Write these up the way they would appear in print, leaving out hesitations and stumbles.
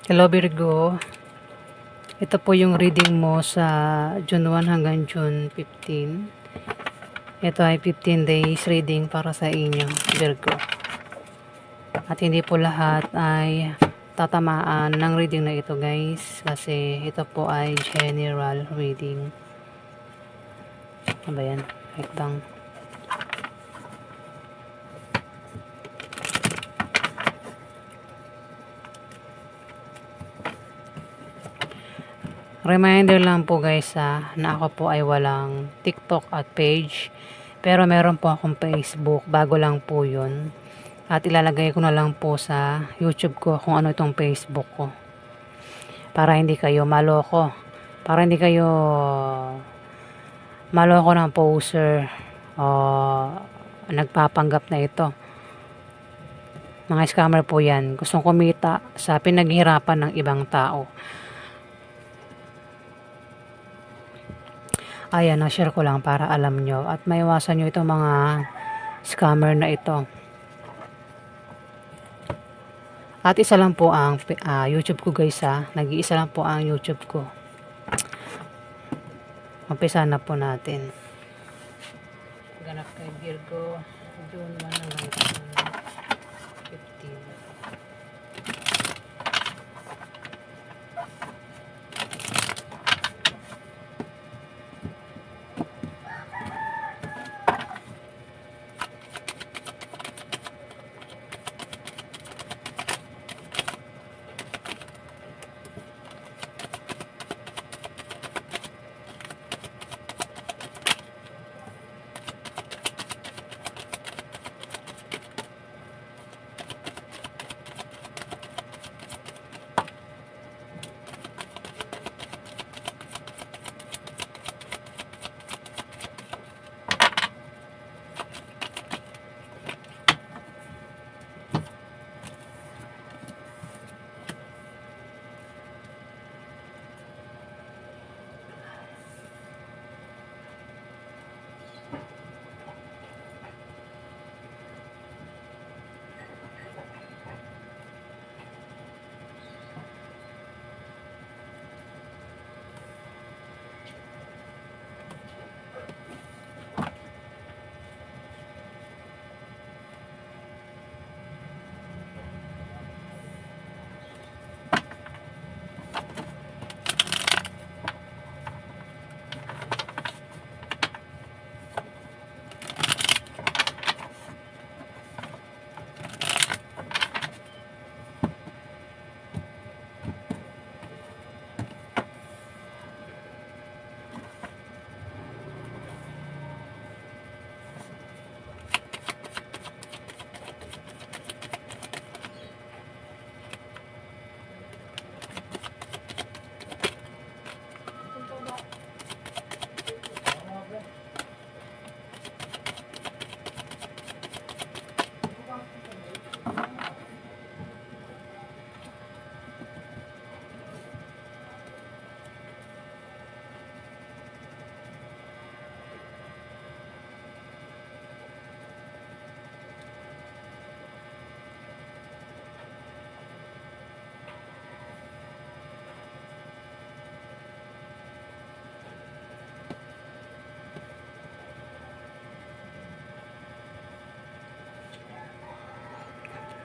Hello Virgo, ito po yung reading mo sa June 1 hanggang June 15. Ito ay 15 days reading para sa inyo Virgo. At hindi po lahat ay tatamaan ng reading na ito guys, kasi ito po ay general reading. Ano ba yan? Wait lang. Reminder lang po guys na ako po ay walang TikTok at page, pero meron po akong Facebook, bago lang po yun. At ilalagay ko na lang po sa YouTube ko kung ano itong Facebook ko, para hindi kayo maloko, para hindi kayo maloko ng poser o nagpapanggap na ito. Mga scammer po yan, gustong kumita sa pinaghirapan ng ibang tao. Ayan, na-share ko lang para alam nyo at maiwasan nyo itong mga scammer na ito. At isa lang po ang YouTube ko guys nag-iisa lang po ang YouTube ko. Umpisa na po natin. Ganap kay Virgo, June 1 hanggang June 15.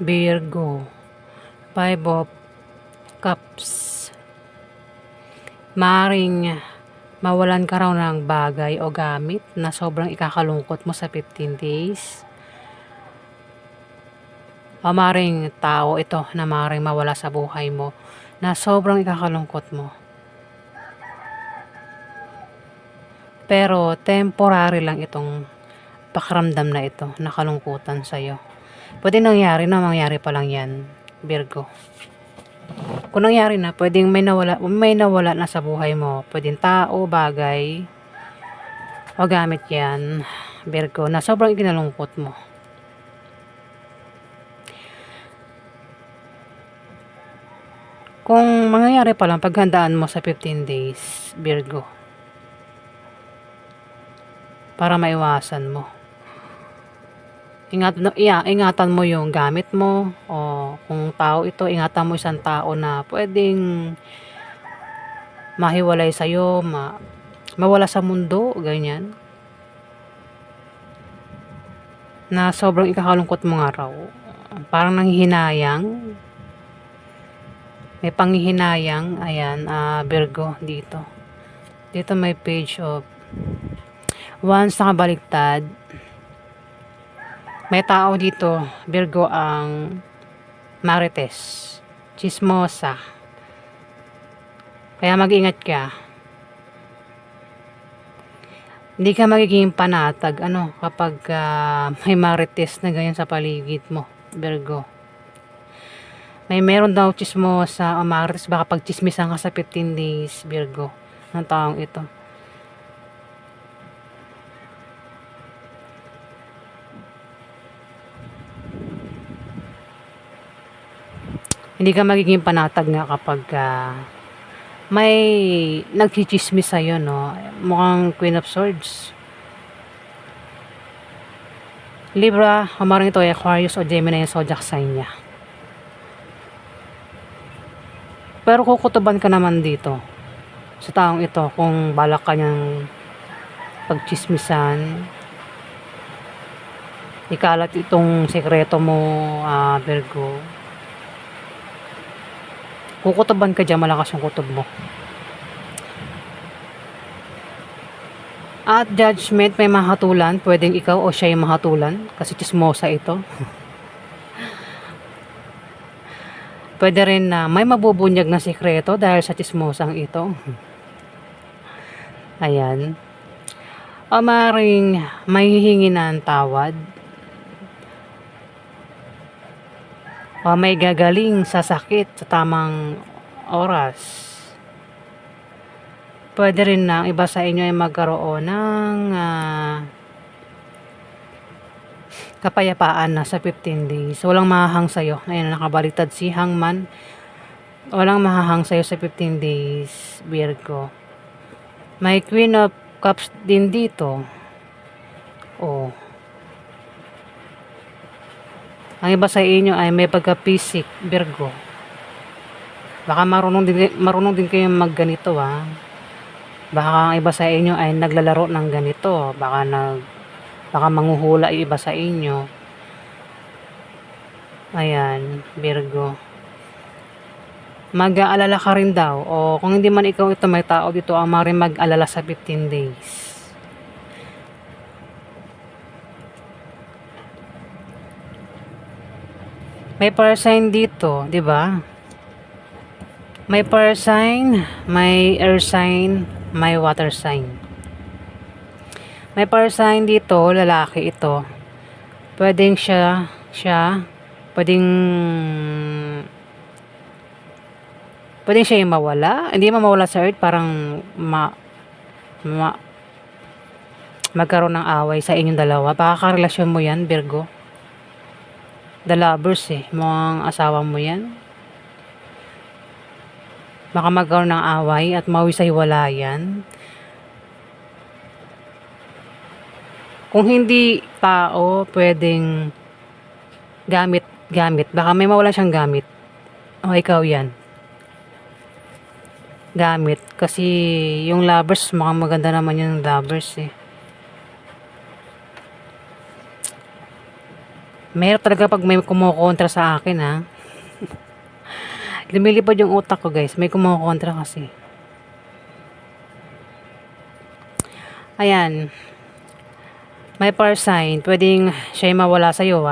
Virgo, 5 of Cups. Maring mawalan ka raw ng bagay o gamit na sobrang ikakalungkot mo sa 15 days. O maring tao ito na maring mawala sa buhay mo na sobrang ikakalungkot mo. Pero temporary lang itong pakiramdam na ito, nakalungkutan sa'yo. Pwede nangyari pa lang yan, Virgo. Kung nangyari na, pwedeng may nawala na sa buhay mo. Pwedeng tao, bagay, o gamit yan, Virgo, na sobrang ikinalungkot mo. Kung mangyayari pa lang, paghandaan mo sa 15 days, Virgo, para maiwasan mo. ingatan mo yung gamit mo, o kung tao ito, ingatan mo isang tao na pwedeng mahiwalay sa'yo, mawala sa mundo, ganyan. Na sobrang ikakalungkot mo nga raw. Parang nanghihinayang. May panghihinayang. Ayan, Virgo dito. Dito may page of once nakabaliktad. May tao dito, Virgo, ang marites, chismosa. Kaya mag-ingat ka. Hindi ka magiging panatag kapag may marites na ganyan sa paligid mo, Virgo. Meron daw chismosa o marites, baka pag chismisan ka sa 15 days, Virgo, ng taong ito. Hindi ka magiging panatag nga kapag may nagchichismis sa'yo, no? Mukhang Queen of Swords. Libra, maring ito ay Aquarius o Gemini yung zodiac sign niya. Pero kukutuban ka naman dito sa taong ito kung balak ka niyang pagchismisan, ikalat itong sekreto mo, Virgo. Kukutuban ka dyan, malakas yung kutob mo. At judgment, may mahatulan, pwedeng ikaw o siya yung mahatulan kasi chismosa ito. Pwede rin na may mabubunyag na sekreto dahil sa chismosang ito. Ayan. O maring may hihingi ng tawad, o may gagaling sa sakit sa tamang oras. Pwede rin na iba sa inyo ay magkaroon ng kapayapaan na sa 15 days. Walang mahahang sa'yo. Ayan, nakabaliktad si Hangman. Walang mahahang sa'yo sa 15 days, Virgo. May Queen of Cups din dito. Oh. Ang iba sa inyo ay may pagka-physic, Virgo. Baka marunong din kayo magganito, Baka ang iba sa inyo ay naglalaro ng ganito. Baka manghuhula yung iba sa inyo. Ayan, Virgo. Mag-aalala ka rin daw. O kung hindi man ikaw ito, may tao dito ang maaaring mag-alala sa 15 days. May fire sign dito, di ba? May fire sign, may air sign, may water sign. May fire sign dito, lalaki ito. Pwedeng pwedeng siya yung mawala. Hindi mawala sa earth, parang magkaroon ng away sa inyong dalawa. Baka karelasyon mo yan, Virgo. The lovers, mukhang asawa mo yan. Baka magkaroon ng away at mawi sa hiwalayan. Kung hindi tao, pwedeng gamit. Baka may mawala siyang gamit. O ikaw yan. Gamit. Kasi yung lovers, mukhang maganda naman yung lovers, Mahirap talaga pag may kumukontra sa akin, Lumilipad yung utak ko, guys. May kumukontra kasi. Ayan. May fire sign. Pwedeng siya yung mawala sa'yo,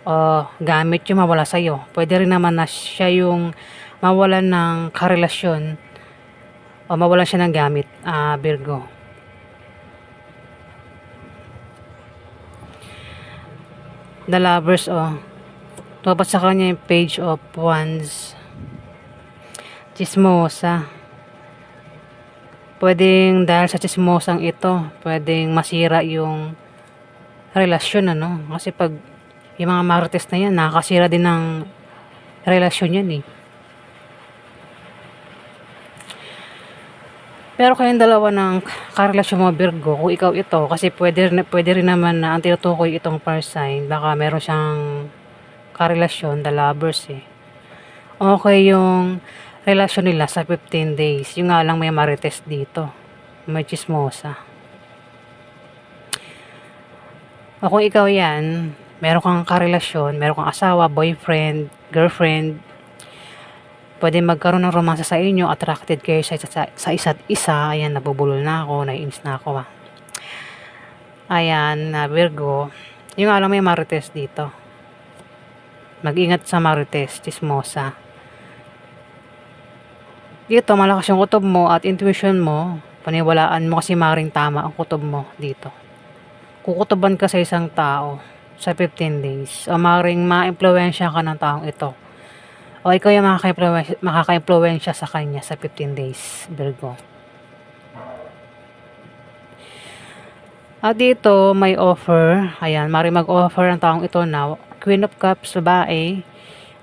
O gamit yung mawala sa'yo. Pwede rin naman na siya yung mawalan ng karelasyon o mawalan siya ng gamit, Virgo. The lovers, Dapat sa kanya yung page of wands. Chismosa. Pwedeng dahil sa chismosang ito, pwedeng masira yung relasyon, Kasi pag yung mga marites na yan, nakakasira din ng relasyon yan, Meron kayong dalawa ng karelasyon mo Virgo, kung ikaw ito, kasi pwede rin naman na ang tinutukoy itong fire sign, baka meron siyang karelasyon, the lovers eh. Okay yung relasyon nila sa 15 days, yung nga lang may marites dito, may chismosa. O kung ikaw yan, meron kang karelasyon, meron kang asawa, boyfriend, girlfriend, pwede magkaroon ng romansa sa inyo, attracted kayo sa isa't isa. Ayan, nabubulol na ako, naiinis na ako. Ayan, Virgo, yung alam mo yung marites dito. Mag-ingat sa marites, chismosa. Dito, malakas yung kutob mo at intuition mo, paniwalaan mo kasi maring tama ang kutob mo dito. Kukutoban ka sa isang tao sa 15 days o maring ma-impluwensya ka ng taong ito. O ikaw yung makaka-impluwensya sa kanya sa 15 days, Virgo. At dito, may offer. Ayan, maring mag-offer ang taong ito na Queen of Cups, babae.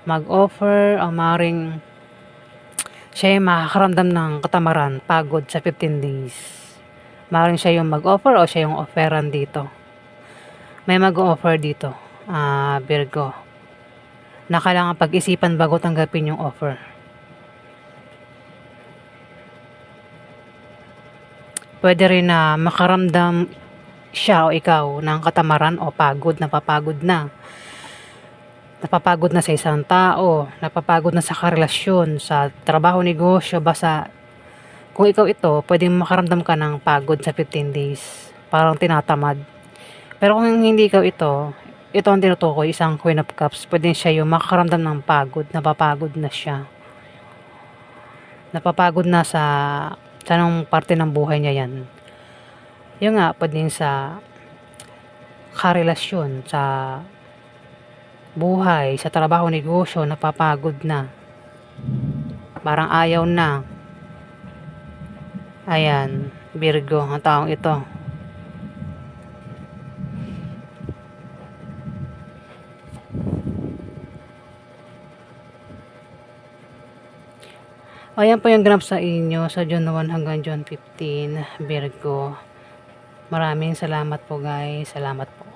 Mag-offer, maring siya yung makakaramdam ng katamaran, pagod sa 15 days. Maring siya yung mag-offer o siya yung offeran dito. May mag-offer dito, Virgo, na kailangan pag-isipan bago tanggapin yung offer. Pwede rin na makaramdam siya o ikaw ng katamaran o pagod, napapagod na. Napapagod na sa isang tao, napapagod na sa karelasyon, sa trabaho, negosyo, basta kung ikaw ito, pwedeng makaramdam ka ng pagod sa 15 days. Parang tinatamad. Pero kung hindi ikaw ito ang tinutukoy, isang Queen of Cups, pwede siya yung makaramdam ng pagod, napapagod na siya. Napapagod na sa anong parte ng buhay niya yan. Yung nga, pwede sa karelasyon, sa buhay, sa trabaho, negosyo, napapagod na. Parang ayaw na. Ayan, Virgo, ang taong ito. Ayan po yung ganap sa inyo sa June 1 hanggang June 15, Virgo. Maraming salamat po guys. Salamat po.